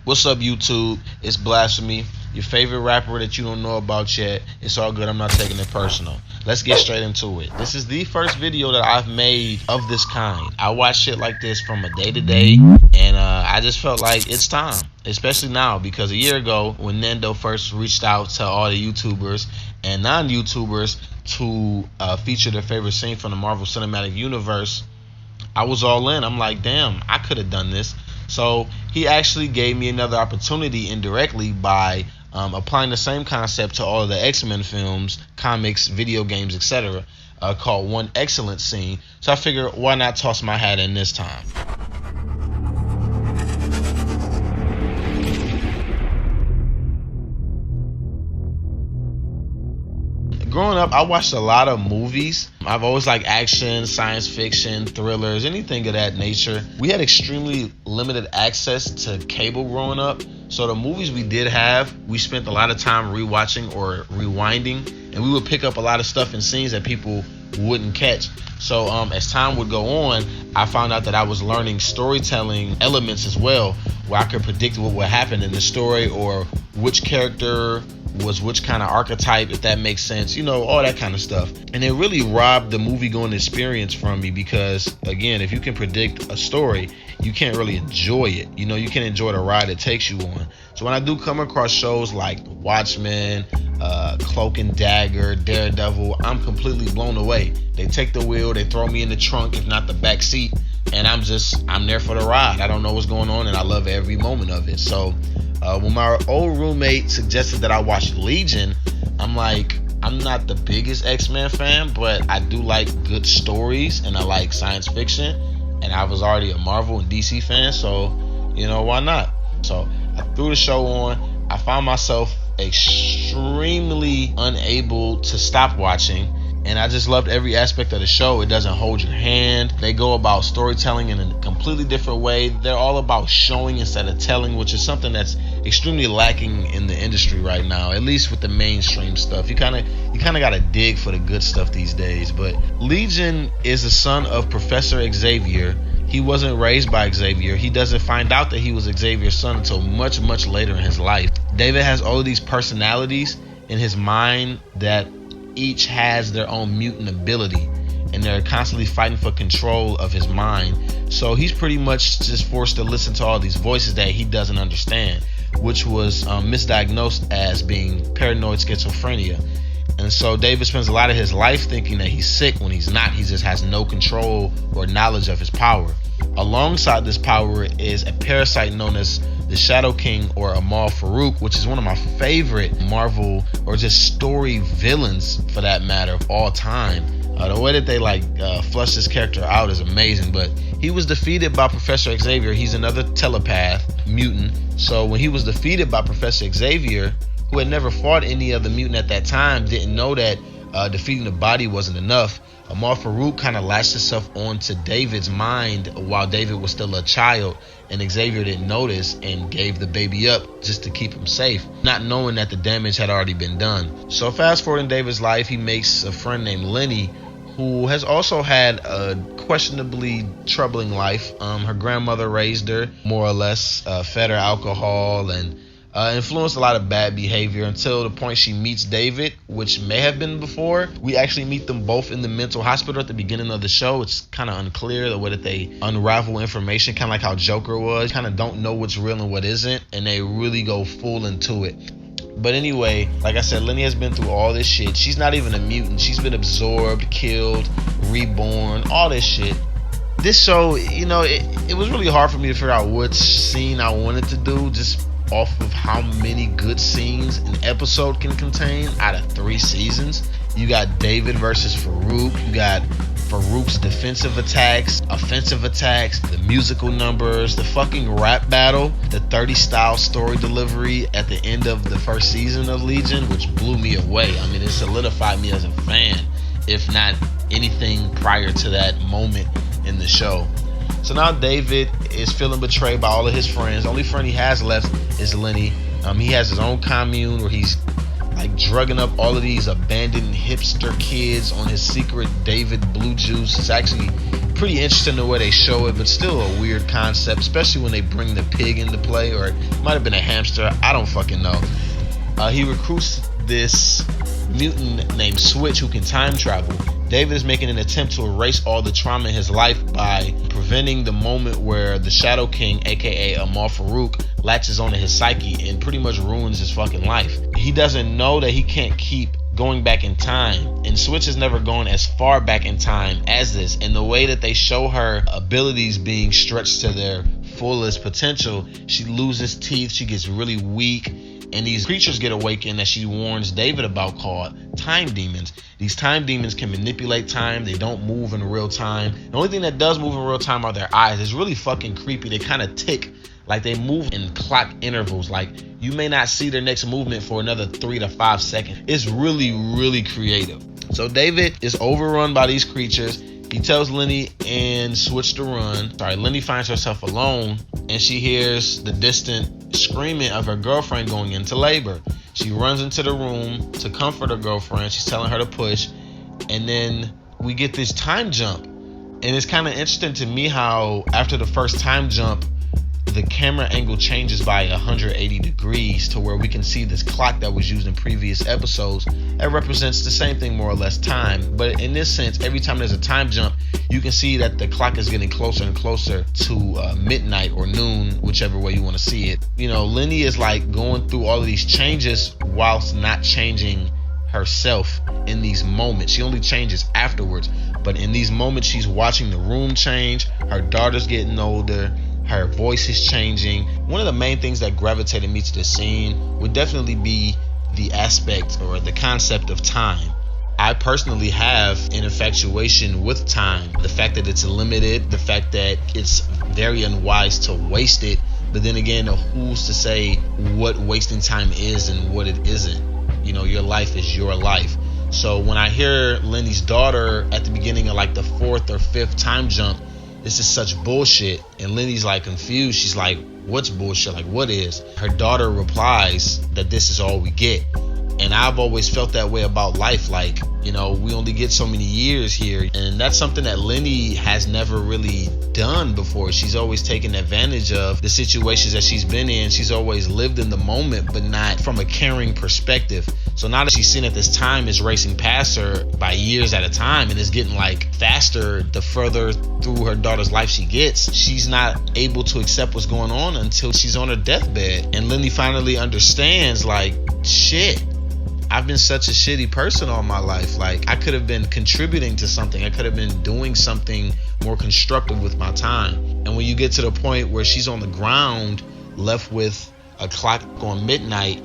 What's up, YouTube? It's Blasphemy, your favorite rapper that you don't know about yet. It's all good. I'm not taking it personal. Let's get straight into it. This is the first video that I've made of this kind. I watch shit like this from a day to day, and I just felt like it's time, especially now, because a year ago when Nando first reached out to all the YouTubers and non-YouTubers to feature their favorite scene from the Marvel Cinematic Universe, I was all in. I'm like, damn, I could have done this. So he actually gave me another opportunity indirectly by applying the same concept to all of the X-Men films, comics, video games, etc., called One X-cellent Scene. So I figured, why not toss my hat in this time? Growing up, I watched a lot of movies. I've always liked action, science fiction, thrillers, anything of that nature. We had extremely limited access to cable growing up, so the movies we did have, we spent a lot of time rewatching or rewinding, and we would pick up a lot of stuff and scenes that people wouldn't catch. So as time would go on, I found out that I was learning storytelling elements as well, where I could predict what would happen in the story or which character was which kind of archetype, if that makes sense, you know, all that kind of stuff. And it really robbed the movie going experience from me because, again, if you can predict a story, you can't really enjoy it. You know, you can enjoy the ride it takes you on. So when I do come across shows like Watchmen, Cloak and Dagger, Daredevil, I'm completely blown away. They take the wheel, they throw me in the trunk, if not the back seat, and I'm there for the ride. I don't know what's going on, and I love every moment of it. So when my old roommate suggested that I watch Legion, I'm like, I'm not the biggest X-Men fan, but I do like good stories and I like science fiction, and I was already a Marvel and DC fan, so, you know, why not? So I threw the show on. I found myself extremely unable to stop watching, and I just loved every aspect of the show. It doesn't hold your hand. They go about storytelling in a completely different way. They're all about showing instead of telling, which is something that's extremely lacking in the industry right now, at least with the mainstream stuff. You kind of got to dig for the good stuff these days. But Legion is the son of Professor Xavier. He wasn't raised by Xavier. He doesn't find out that he was Xavier's son until much, much later in his life. David has all of these personalities in his mind that each has their own mutant ability, and they're constantly fighting for control of his mind. So he's pretty much just forced to listen to all these voices that he doesn't understand, which was misdiagnosed as being paranoid schizophrenia. And so David spends a lot of his life thinking that he's sick when he's not. He just has no control or knowledge of his power. Alongside this power is a parasite known as the Shadow King, or Amal Farouk, which is one of my favorite Marvel or just story villains for that matter of all time. The way that they flush this character out is amazing. But he was defeated by Professor Xavier. He's another telepath mutant. So when he was defeated by Professor Xavier, who had never fought any other mutant at that time, didn't know that defeating the body wasn't enough. Amal Farouk kind of latched himself onto David's mind while David was still a child, and Xavier didn't notice and gave the baby up just to keep him safe, not knowing that the damage had already been done. So fast forward in David's life, he makes a friend named Lenny, who has also had a questionably troubling life. Her grandmother raised her, more or less, fed her alcohol, and influenced a lot of bad behavior until the point she meets David, which may have been before. We actually meet them both in the mental hospital at the beginning of the show. It's kind of unclear the way that they unravel information, kind of like how Joker was. Kind of don't know what's real and what isn't, and they really go full into it. But anyway, like I said, Lenny has been through all this shit. She's not even a mutant. She's been absorbed, killed, reborn, all this shit. This show, you know, it was really hard for me to figure out what scene I wanted to do, just off of how many good scenes an episode can contain out of 3 seasons. You got David versus Farouk. You got Farouk's defensive attacks, offensive attacks, the musical numbers, the fucking rap battle, the 30 style story delivery at the end of the first season of Legion, which blew me away. I mean, it solidified me as a fan, if not anything prior to that moment in the show. So now David is feeling betrayed by all of his friends. The only friend he has left is Lenny. He has his own commune where he's like drugging up all of these abandoned hipster kids on his secret David Blue Juice. It's actually pretty interesting the way they show it, but still a weird concept, especially when they bring the pig into play, or it might have been a hamster. I don't fucking know. He recruits this mutant named Switch who can time travel. David is making an attempt to erase all the trauma in his life by preventing the moment where the Shadow King, aka Amal Farouk, latches onto his psyche and pretty much ruins his fucking life. He doesn't know that he can't keep going back in time, and Switch has never gone as far back in time as this. And the way that they show her abilities being stretched to their fullest potential, she loses teeth, she gets really weak, and these creatures get awakened that she warns David about, called time demons. These time demons can manipulate time. They don't move in real time. The only thing that does move in real time are their eyes. It's really fucking creepy. They kind of tick, like they move in clock intervals. Like you may not see their next movement for another 3 to 5 seconds. It's really, really creative. So David is overrun by these creatures. He tells Lenny and Switch to run. Lenny finds herself alone, and she hears the distant screaming of her girlfriend going into labor. She runs into the room to comfort her girlfriend. She's telling her to push, and then we get this time jump. And it's kind of interesting to me how after the first time jump, the camera angle changes by 180 degrees to where we can see this clock that was used in previous episodes that represents the same thing, more or less, time. But in this sense, every time there's a time jump, you can see that the clock is getting closer and closer to midnight or noon, whichever way you want to see it. You know, Lenny is like going through all of these changes whilst not changing herself in these moments. She only changes afterwards, but in these moments she's watching the room change, her daughter's getting older, her voice is changing. One of the main things that gravitated me to the scene would definitely be the aspect or the concept of time. I personally have an infatuation with time. The fact that it's limited, the fact that it's very unwise to waste it, but then again, who's to say what wasting time is and what it isn't? You know, your life is your life. So when I hear Lenny's daughter at the beginning of like the 4th or 5th time jump, this is such bullshit, and Lenny's like confused. She's like, what's bullshit? Like, what is? Her daughter replies that this is all we get. And I've always felt that way about life. Like, you know, we only get so many years here. And that's something that Lenny has never really done before. She's always taken advantage of the situations that she's been in. She's always lived in the moment, but not from a caring perspective. So now that she's seen that this time is racing past her by years at a time and is getting like faster the further through her daughter's life she gets, she's not able to accept what's going on until she's on her deathbed. And Lenny finally understands, like, shit, I've been such a shitty person all my life. Like, I could have been contributing to something. I could have been doing something more constructive with my time. And when you get to the point where she's on the ground, left with a clock on midnight,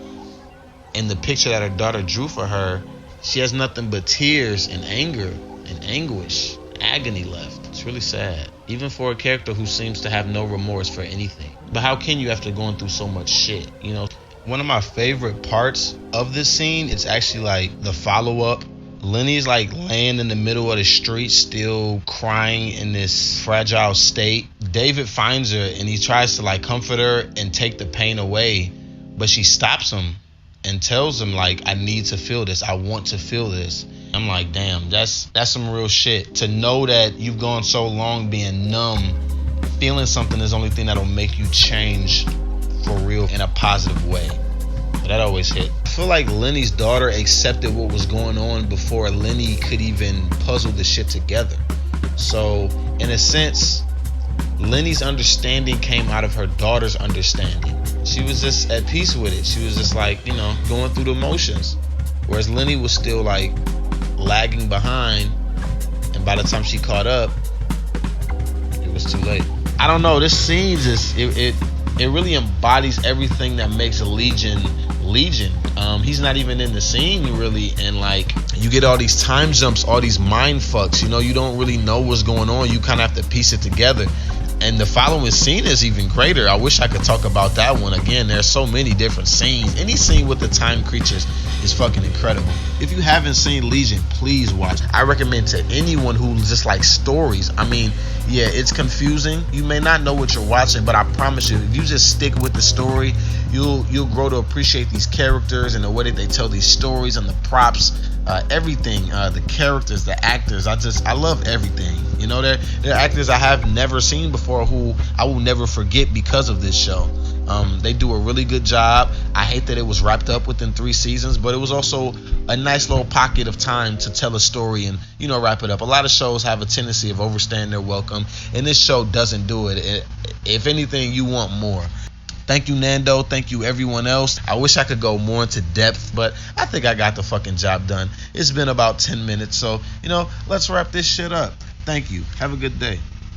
and the picture that her daughter drew for her, she has nothing but tears and anger and anguish, agony left. It's really sad, even for a character who seems to have no remorse for anything. But how can you after going through so much shit, you know? One of my favorite parts of this scene is actually like the follow-up. Lenny's like laying in the middle of the street, still crying in this fragile state. David finds her and he tries to like comfort her and take the pain away, but she stops him and tells him, like, I need to feel this. I want to feel this. I'm like, damn, that's some real shit. To know that you've gone so long being numb, feeling something is the only thing that'll make you change for real in a positive way. But that always hit. I feel like Lenny's daughter accepted what was going on before Lenny could even puzzle the shit together. So in a sense, Lenny's understanding came out of her daughter's understanding. She was just at peace with it. She was just like, you know, going through the motions. Whereas Lenny was still like lagging behind, and by the time she caught up, it was too late. I don't know, this scene just it really embodies everything that makes Legion. He's not even in the scene really, and like you get all these time jumps, all these mind fucks, you know, you don't really know what's going on. You kind of have to piece it together. And the following scene is even greater. I wish I could talk about that one. Again, there's so many different scenes. Any scene with the time creatures is fucking incredible. If you haven't seen Legion, please watch. I recommend to anyone who just likes stories. I mean, yeah, it's confusing. You may not know what you're watching, but I promise you, if you just stick with the story, you'll grow to appreciate these characters and the way that they tell these stories and the props, everything, the characters, the actors. I love everything. You know, there are actors I have never seen before who I will never forget because of this show. They do a really good job. I hate that it was wrapped up within 3 seasons, but it was also a nice little pocket of time to tell a story and, you know, wrap it up. A lot of shows have a tendency of overstaying their welcome, and this show doesn't do it. If anything, you want more. Thank you, Nando. Thank you, everyone else. I wish I could go more into depth, but I think I got the fucking job done. It's been about 10 minutes, so, you know, let's wrap this shit up. Thank you. Have a good day.